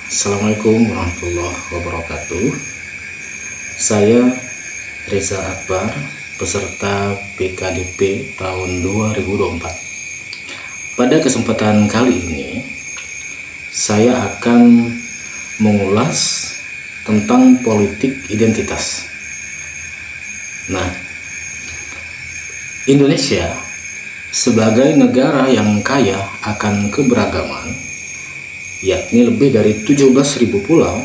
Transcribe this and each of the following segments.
Assalamualaikum warahmatullahi wabarakatuh. Saya Reza Akbar, peserta PKDP tahun 2024. Pada kesempatan kali ini, saya akan mengulas tentang politik identitas. Nah, Indonesia sebagai negara yang kaya akan keberagaman, yakni lebih dari 17.000 pulau,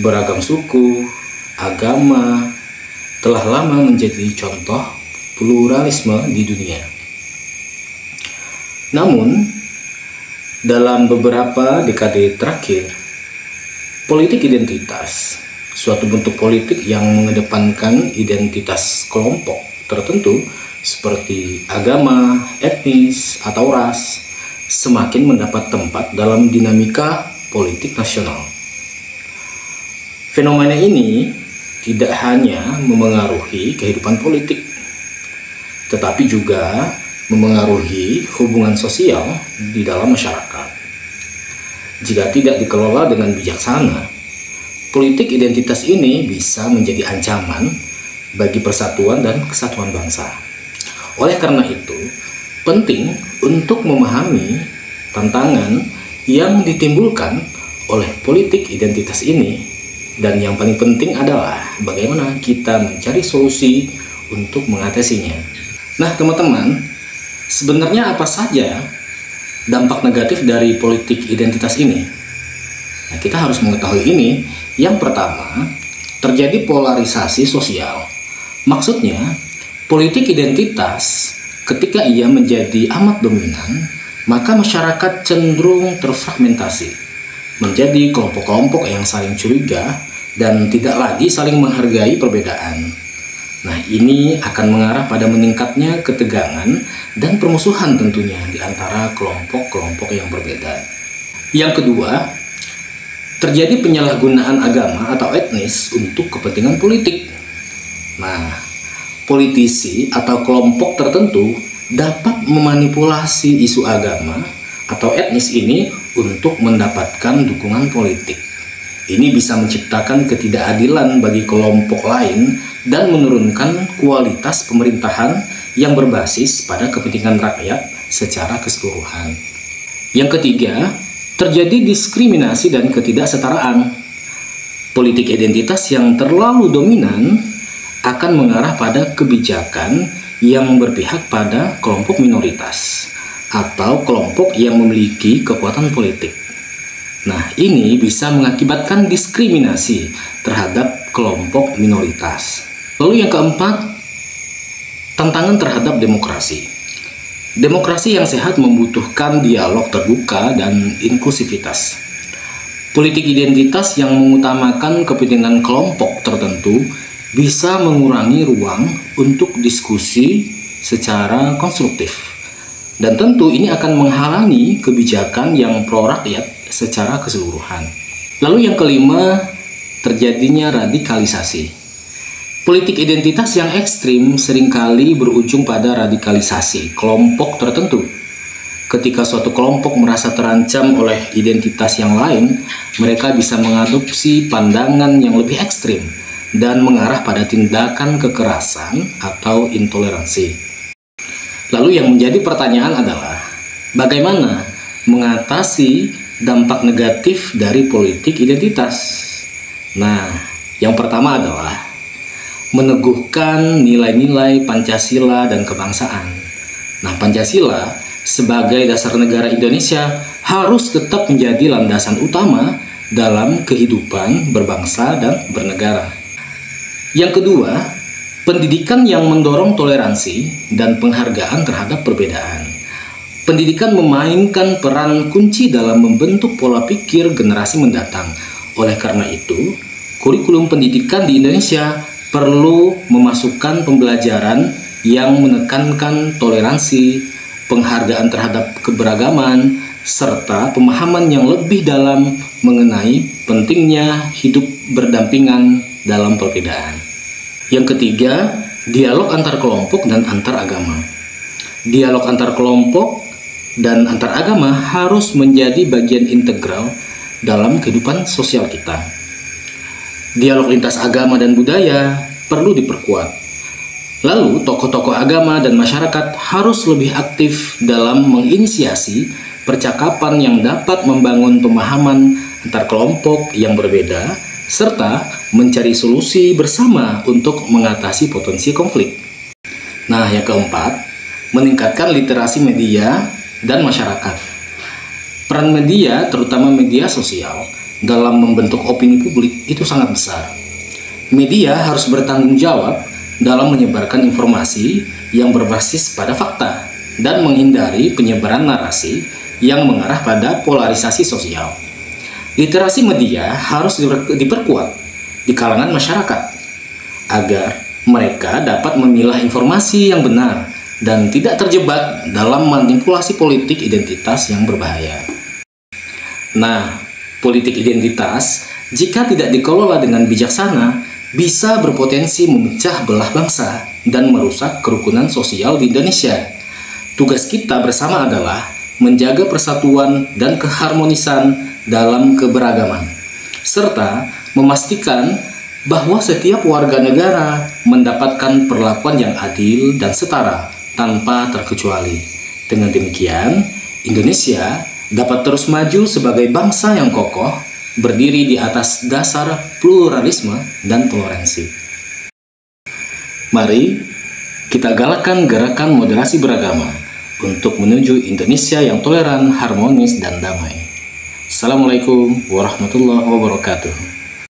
beragam suku, agama, telah lama menjadi contoh pluralisme di dunia. Namun, dalam beberapa dekade terakhir, politik identitas, suatu bentuk politik yang mengedepankan identitas kelompok tertentu seperti agama, etnis, atau ras, semakin mendapat tempat dalam dinamika politik nasional. Fenomena ini tidak hanya memengaruhi kehidupan politik, tetapi juga memengaruhi hubungan sosial di dalam masyarakat. Jika tidak dikelola dengan bijaksana, politik identitas ini bisa menjadi ancaman bagi persatuan dan kesatuan bangsa. Oleh karena itu, penting untuk memahami tantangan yang ditimbulkan oleh politik identitas ini, dan yang paling penting adalah bagaimana kita mencari solusi untuk mengatasinya. Nah, teman-teman, sebenarnya apa saja dampak negatif dari politik identitas ini? Nah, kita harus mengetahui ini. Yang pertama, terjadi polarisasi sosial. Maksudnya, politik identitas ketika ia menjadi amat dominan, maka masyarakat cenderung terfragmentasi menjadi kelompok-kelompok yang saling curiga dan tidak lagi saling menghargai perbedaan. Nah, ini akan mengarah pada meningkatnya ketegangan dan permusuhan tentunya di antara kelompok-kelompok yang berbeda. Yang kedua, terjadi penyalahgunaan agama atau etnis untuk kepentingan politik. Nah, politisi atau kelompok tertentu dapat memanipulasi isu agama atau etnis ini untuk mendapatkan dukungan politik. Ini bisa menciptakan ketidakadilan bagi kelompok lain dan menurunkan kualitas pemerintahan yang berbasis pada kepentingan rakyat secara keseluruhan. Yang ketiga, terjadi diskriminasi dan ketidaksetaraan. Politik identitas yang terlalu dominan akan mengarah pada kebijakan yang berpihak pada kelompok minoritas atau kelompok yang memiliki kekuatan politik. Nah, ini bisa mengakibatkan diskriminasi terhadap kelompok minoritas. Lalu yang keempat, tantangan terhadap demokrasi. Demokrasi yang sehat membutuhkan dialog terbuka dan inklusivitas. Politik identitas yang mengutamakan kepentingan kelompok tertentu bisa mengurangi ruang untuk diskusi secara konstruktif. Dan tentu ini akan menghalangi kebijakan yang pro rakyat secara keseluruhan. Lalu yang kelima, terjadinya radikalisasi. Politik identitas yang ekstrim seringkali berujung pada radikalisasi kelompok tertentu. Ketika suatu kelompok merasa terancam oleh identitas yang lain, mereka bisa mengadopsi pandangan yang lebih ekstrim dan mengarah pada tindakan kekerasan atau intoleransi. Lalu yang menjadi pertanyaan adalah, bagaimana mengatasi dampak negatif dari politik identitas? Nah, yang pertama adalah meneguhkan nilai-nilai Pancasila dan kebangsaan. Nah, Pancasila sebagai dasar negara Indonesia harus tetap menjadi landasan utama dalam kehidupan berbangsa dan bernegara. Yang kedua, pendidikan yang mendorong toleransi dan penghargaan terhadap perbedaan. Pendidikan memainkan peran kunci dalam membentuk pola pikir generasi mendatang. Oleh karena itu, kurikulum pendidikan di Indonesia perlu memasukkan pembelajaran yang menekankan toleransi, penghargaan terhadap keberagaman, serta pemahaman yang lebih dalam mengenai pentingnya hidup berdampingan dalam perbedaan. Yang ketiga, dialog antar kelompok dan antar agama. Dialog antar kelompok dan antar agama harus menjadi bagian integral dalam kehidupan sosial kita. Dialog lintas agama dan budaya perlu diperkuat. Lalu, tokoh-tokoh agama dan masyarakat harus lebih aktif dalam menginisiasi percakapan yang dapat membangun pemahaman antar kelompok yang berbeda, serta mencari solusi bersama untuk mengatasi potensi konflik. Nah, yang keempat, meningkatkan literasi media dan masyarakat. Peran media, terutama media sosial, dalam membentuk opini publik itu sangat besar. Media harus bertanggung jawab dalam menyebarkan informasi yang berbasis pada fakta dan menghindari penyebaran narasi yang mengarah pada polarisasi sosial. Literasi media harus diperkuat di kalangan masyarakat agar mereka dapat memilah informasi yang benar dan tidak terjebak dalam manipulasi politik identitas yang berbahaya. Nah, politik identitas, jika tidak dikelola dengan bijaksana, bisa berpotensi memecah belah bangsa dan merusak kerukunan sosial di Indonesia. Tugas kita bersama adalah menjaga persatuan dan keharmonisan dalam keberagaman, serta memastikan bahwa setiap warga negara mendapatkan perlakuan yang adil dan setara tanpa terkecuali. Dengan demikian, Indonesia dapat terus maju sebagai bangsa yang kokoh, berdiri di atas dasar pluralisme dan toleransi. Mari kita galakkan gerakan moderasi beragama untuk menuju Indonesia yang toleran, harmonis, dan damai. Assalamualaikum warahmatullahi wabarakatuh.